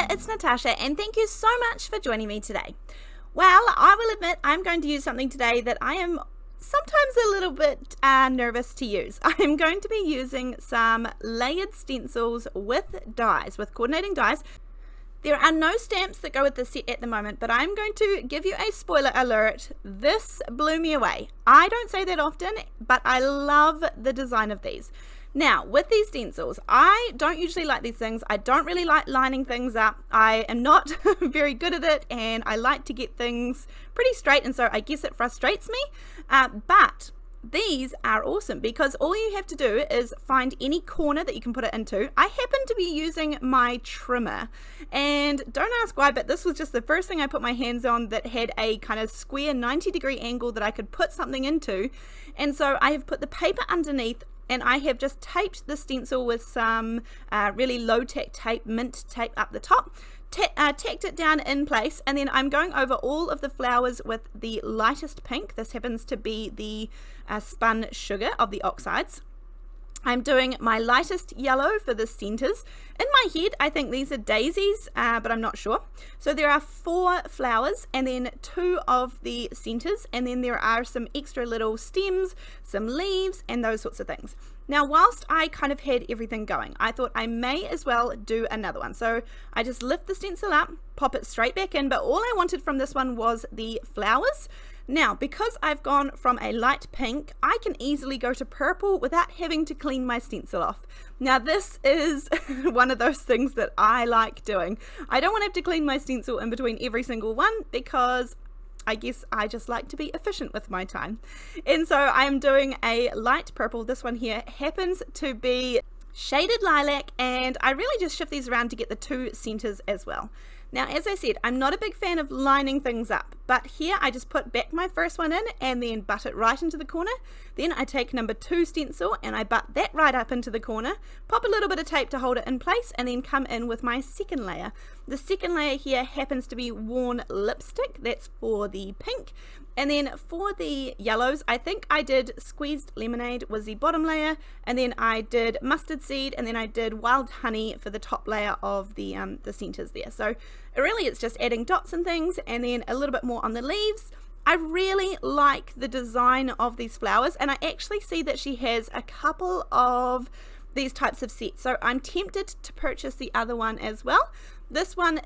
there, it's Natasha and thank you so much for joining me today. Well, I will admit I'm going to use something today that I am sometimes a little bit nervous to use. I'm going to be using some layered stencils with dies, with coordinating dies. There are no stamps that go with this set at the moment, but I'm going to give you a spoiler alert. This blew me away. I don't say that often, but I love the design of these. Now, with these stencils, I don't usually like these things. I don't really like lining things up. I am not very good at it, and I like to get things pretty straight, and so I guess it frustrates me. But these are awesome because all you have to do is find any corner that you can put it into. I happen to be using my trimmer, and don't ask why, but this was just the first thing I put my hands on that had a kind of square 90-degree angle that I could put something into. And so I have put the paper underneath, and I have just taped the stencil with some really low tack tape, mint tape up the top, tacked it down in place, and then I'm going over all of the flowers with the lightest pink. This happens to be the spun sugar of the oxides. I'm doing my lightest yellow for the centers. In my head, I think these are daisies, but I'm not sure. So there are 4 flowers and then 2 of the centers, and then there are some extra little stems, some leaves, and those sorts of things. Now, whilst I kind of had everything going, I thought I may as well do another one. So I just lift the stencil up, pop it straight back in, but all I wanted from this one was the flowers. Now, because I've gone from a light pink, I can easily go to purple without having to clean my stencil off. Now, this is one of those things that I like doing. I don't want to have to clean my stencil in between every single one because I guess I just like to be efficient with my time. And so I'm doing a light purple. This one here happens to be shaded lilac, and I really just shift these around to get the 2 centers as well. Now, as I said, I'm not a big fan of lining things up, but here I just put back my first one in and then butt it right into the corner. Then I take number 2 stencil and I butt that right up into the corner, pop a little bit of tape to hold it in place, and then come in with my second layer. The second layer here happens to be worn lipstick. That's for the pink. And then for the yellows, I think I did squeezed lemonade was the bottom layer, and then I did mustard seed, and then I did wild honey for the top layer of the centers there. So really it's just adding dots and things, and then a little bit more on the leaves. I really like the design of these flowers, and I actually see that she has a couple of these types of sets, so I'm tempted to purchase the other one as well. This one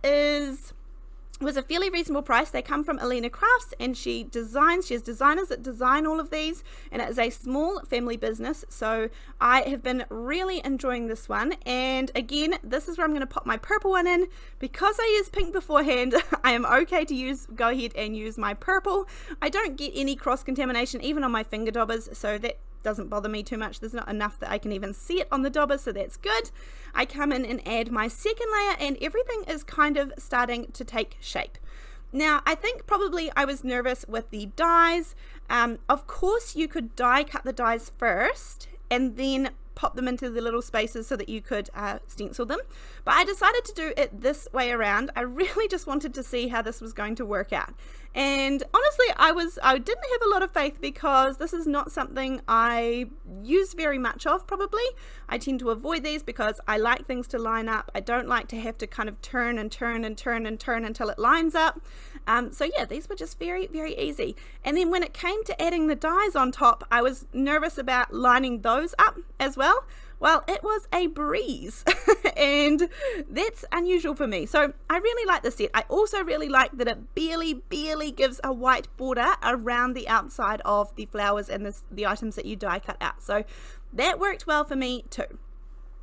was a fairly reasonable price. They come from Elena Crafts, and she has designers that design all of these, and it is a small family business, so I have been really enjoying this one. And again, this is where I'm going to pop my purple one in. Because I used pink beforehand, I am okay to go ahead and use my purple. I don't get any cross contamination even on my finger daubers, so that doesn't bother me too much. There's not enough that I can even see it on the dauber, so that's good. I come in and add my second layer, and everything is kind of starting to take shape. Now, I think probably I was nervous with the dies. Of course, you could die cut the dies first and then pop them into the little spaces so that you could stencil them, but I decided to do it this way around. I really just wanted to see how this was going to work out, and honestly I didn't have a lot of faith because this is not something I use very much of. Probably I tend to avoid these because I like things to line up. I don't like to have to kind of turn and turn and turn and turn until it lines up. So yeah, these were just very, very easy. And then when it came to adding the dies on top, I was nervous about lining those up as well. Well, it was a breeze and that's unusual for me. So I really like this set. I also really like that it barely gives a white border around the outside of the flowers and the items that you die cut out. So that worked well for me too.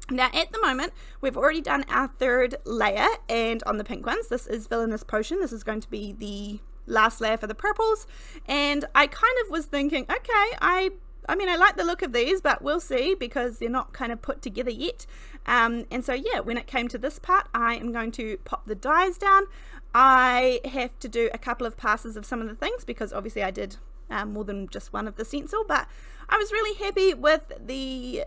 Now at the moment we've already done our 3rd layer, and on the pink ones this is Villainous Potion. This is going to be the last layer for the purples, and I kind of was thinking, okay, I mean I like the look of these, but we'll see because they're not kind of put together yet. And so yeah, when it came to this part, I am going to pop the dies down. I have to do a couple of passes of some of the things because obviously I did more than just one of the stencil, but I was really happy with the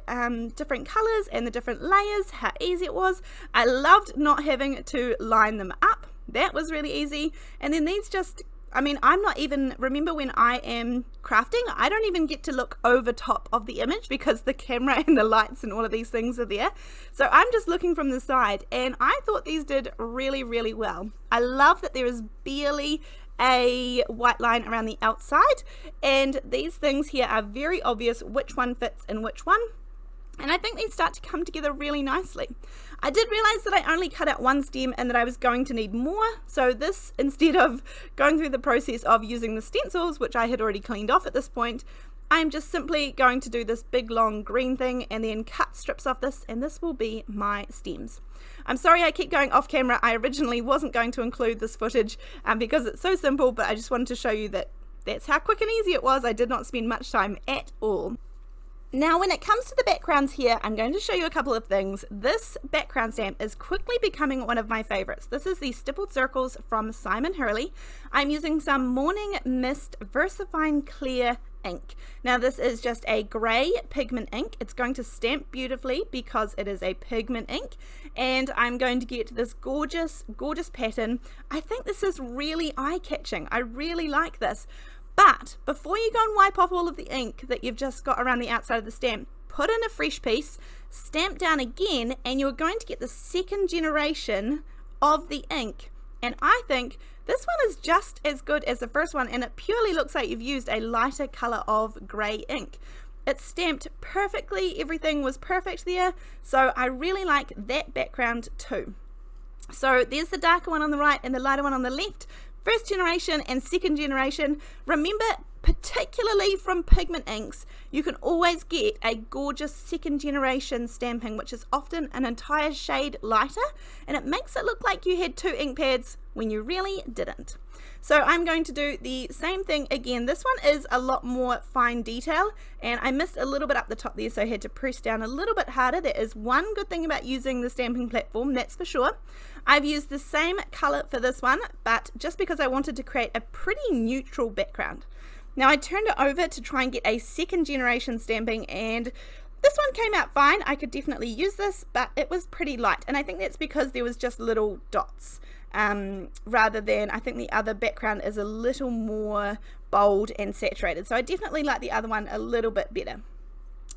different colors and the different layers, how easy it was. I loved not having to line them up. That was really easy. And then these just I mean, I'm not even, remember when I am crafting, I don't even get to look over top of the image because the camera and the lights and all of these things are there. So I'm just looking from the side, and I thought these did really, really well. I love that there is barely a white line around the outside, and these things here are very obvious which one fits in which one. And I think they start to come together really nicely. I did realize that I only cut out one stem and that I was going to need more. So this, instead of going through the process of using the stencils, which I had already cleaned off at this point, I'm just simply going to do this big long green thing and then cut strips of this, and this will be my stems. I'm sorry I keep going off camera. I originally wasn't going to include this footage because it's so simple, but I just wanted to show you that that's how quick and easy it was. I did not spend much time at all. Now when it comes to the backgrounds here, I'm going to show you a couple of things. This background stamp is quickly becoming one of my favorites. This is the Stippled Circles from Simon Hurley. I'm using some Morning Mist VersaFine Clear ink. Now this is just a grey pigment ink. It's going to stamp beautifully because it is a pigment ink, and I'm going to get this gorgeous pattern. I think this is really eye-catching. I really like this. But before you go and wipe off all of the ink that you've just got around the outside of the stamp, put in a fresh piece, stamp down again, and you're going to get the second generation of the ink. And I think this one is just as good as the first one, and it purely looks like you've used a lighter color of gray ink. It's stamped perfectly, everything was perfect there, so I really like that background too. So there's the darker one on the right and the lighter one on the left. First generation and second generation. Remember, particularly from pigment inks, you can always get a gorgeous second generation stamping, which is often an entire shade lighter, and it makes it look like you had two ink pads when you really didn't. So I'm going to do the same thing again. This one is a lot more fine detail, and I missed a little bit up the top there, so I had to press down a little bit harder. There is one good thing about using the stamping platform, that's for sure. I've used the same color for this one, but just because I wanted to create a pretty neutral background. Now I turned it over to try and get a second generation stamping, and this one came out fine. I could definitely use this, but it was pretty light, and I think that's because there was just little dots. Rather than, I think the other background is a little more bold and saturated, so I definitely like the other one a little bit better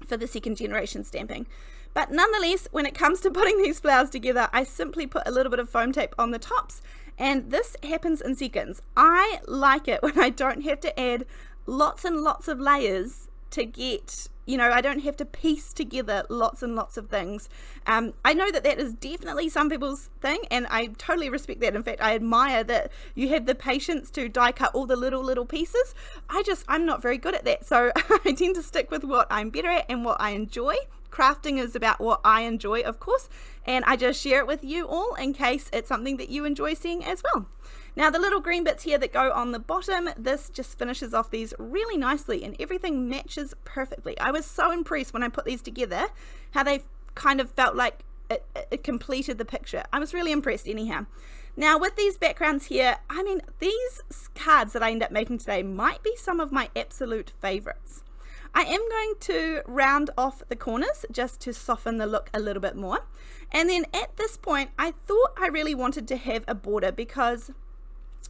for the second generation stamping. But nonetheless, when it comes to putting these flowers together, I simply put a little bit of foam tape on the tops, and this happens in seconds. I like it when I don't have to add lots and lots of layers to get, you know, I don't have to piece together lots and lots of things. I know that that is definitely some people's thing, and I totally respect that. In fact, I admire that you have the patience to die cut all the little pieces. I'm not very good at that, so I tend to stick with what I'm better at and what I enjoy. Crafting is about what I enjoy, of course, and I just share it with you all in case it's something that you enjoy seeing as well. Now the little green bits here that go on the bottom, this just finishes off these really nicely, and everything matches perfectly. I was so impressed when I put these together, how they kind of felt like it completed the picture. I was really impressed anyhow. Now with these backgrounds here, I mean, these cards that I end up making today might be some of my absolute favorites. I am going to round off the corners just to soften the look a little bit more. And then at this point, I thought I really wanted to have a border because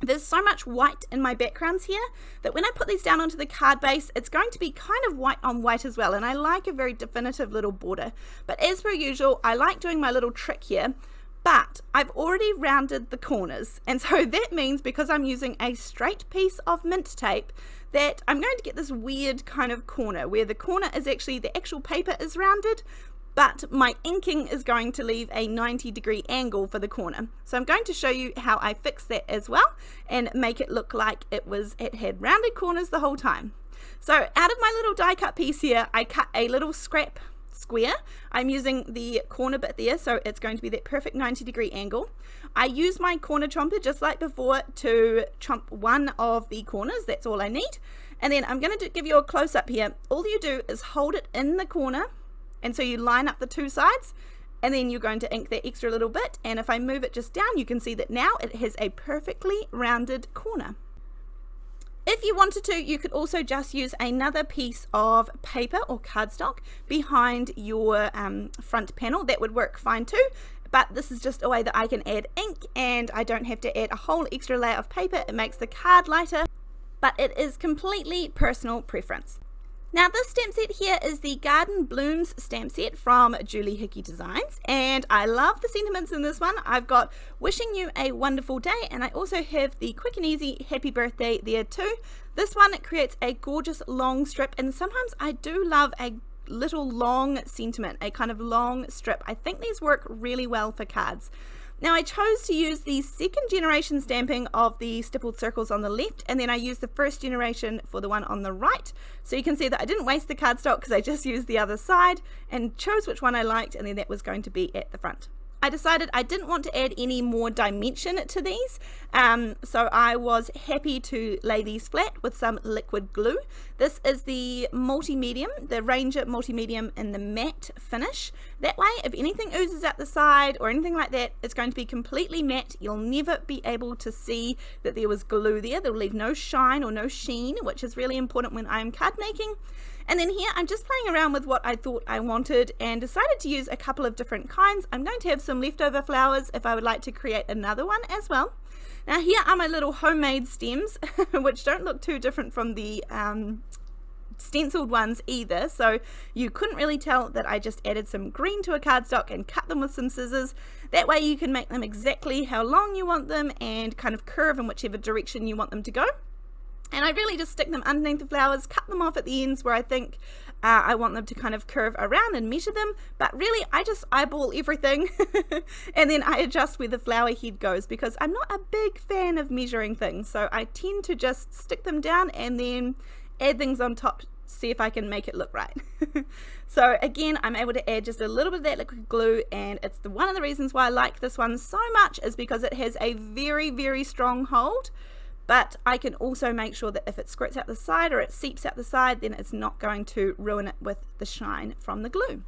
there's so much white in my backgrounds here that when I put these down onto the card base, it's going to be kind of white on white as well. And I like a very definitive little border. But as per usual, I like doing my little trick here. But I've already rounded the corners, and so that means because I'm using a straight piece of mint tape that I'm going to get this weird kind of corner where the corner is actually, the actual paper is rounded, but my inking is going to leave a 90-degree angle for the corner. So I'm going to show you how I fix that as well and make it look like it had rounded corners the whole time. So out of my little die cut piece here, I cut a little scrap square. I'm using the corner bit there, so it's going to be that perfect 90-degree angle. I use my corner chomper just like before to chomp one of the corners. That's all I need. And then I'm going to give you a close-up here. All you do is hold it in the corner, and so you line up the two sides, and then you're going to ink that extra little bit, and if I move it just down, you can see that now it has a perfectly rounded corner. If you wanted to, you could also just use another piece of paper or cardstock behind your front panel. That would work fine too. but this is just a way that I can add ink and I don't have to add a whole extra layer of paper. It makes the card lighter, but it is completely personal preference. Now this stamp set here is the Garden Blooms stamp set from Julie Hickey Designs, and I love the sentiments in this one. I've got wishing you a wonderful day, and I also have the quick and easy happy birthday there too. This one creates a gorgeous long strip, and sometimes I do love a little long sentiment, a kind of long strip. I think these work really well for cards. Now I chose to use the second generation stamping of the stippled circles on the left, and then I used the first generation for the one on the right. So you can see that I didn't waste the cardstock because I just used the other side and chose which one I liked, and then that was going to be at the front. I decided I didn't want to add any more dimension to these, so I was happy to lay these flat with some liquid glue. This is the multi-medium, the Ranger multi-medium in the matte finish. That way, if anything oozes out the side or anything like that, it's going to be completely matte. You'll never be able to see that there was glue there. They'll leave no shine or no sheen, which is really important when I'm card making. And then here I'm just playing around with what I thought I wanted and decided to use a couple of different kinds. I'm going to have some leftover flowers if I would like to create another one as well. Now here are my little homemade stems, which don't look too different from the stenciled ones either, so you couldn't really tell that I just added some green to a cardstock and cut them with some scissors. That way you can make them exactly how long you want them and kind of curve in whichever direction you want them to go. And I really just stick them underneath the flowers, cut them off at the ends where I think I want them to kind of curve around and measure them. But really, I just eyeball everything and then I adjust where the flower head goes, because I'm not a big fan of measuring things. So I tend to just stick them down and then add things on top, see if I can make it look right. So again, I'm able to add just a little bit of that liquid glue, and it's one of the reasons why I like this one so much is because it has a very, very strong hold. But I can also make sure that if it squirts out the side or it seeps out the side, then it's not going to ruin it with the shine from the glue.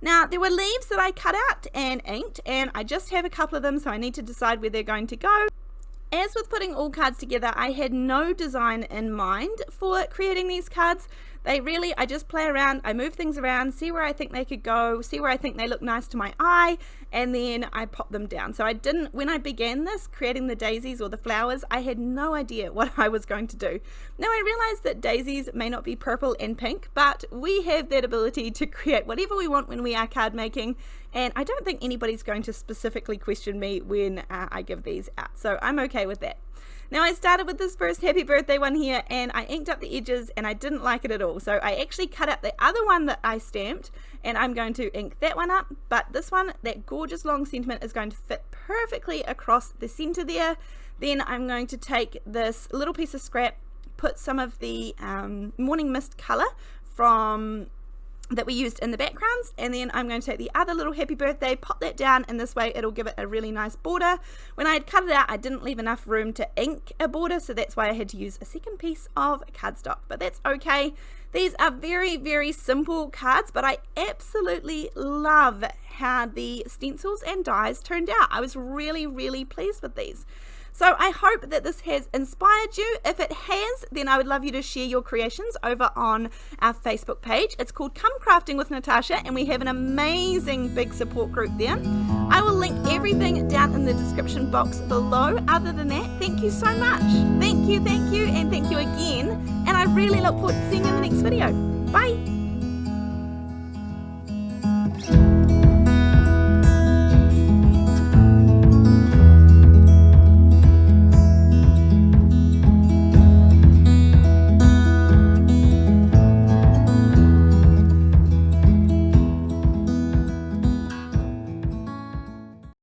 Now there were leaves that I cut out and inked, and I just have a couple of them, so I need to decide where they're going to go. As with putting all cards together, I had no design in mind for creating these cards. I just play around, I move things around, see where I think they could go, see where I think they look nice to my eye, and then I pop them down. So when I began this, creating the daisies or the flowers, I had no idea what I was going to do. Now I realize that daisies may not be purple and pink, but we have that ability to create whatever we want when we are card making, and I don't think anybody's going to specifically question me when I give these out, so I'm okay with that. Now I started with this first happy birthday one here, and I inked up the edges and I didn't like it at all, so I actually cut out the other one that I stamped and I'm going to ink that one up. But this one, that gorgeous long sentiment, is going to fit perfectly across the center there. Then I'm going to take this little piece of scrap, put some of the morning mist color from that we used in the backgrounds, and then I'm going to take the other little happy birthday, pop that down, and this way it'll give it a really nice border. When I had cut it out, I didn't leave enough room to ink a border, so that's why I had to use a second piece of cardstock, but that's okay. These are very, very simple cards, but I absolutely love how the stencils and dies turned out. I was really, really pleased with these. So I hope that this has inspired you. If it has, then I would love you to share your creations over on our Facebook page. It's called Come Crafting with Natasha, and we have an amazing big support group there. I will link everything down in the description box below. Other than that, thank you so much. Thank you, and thank you again. And I really look forward to seeing you in the next video. Bye.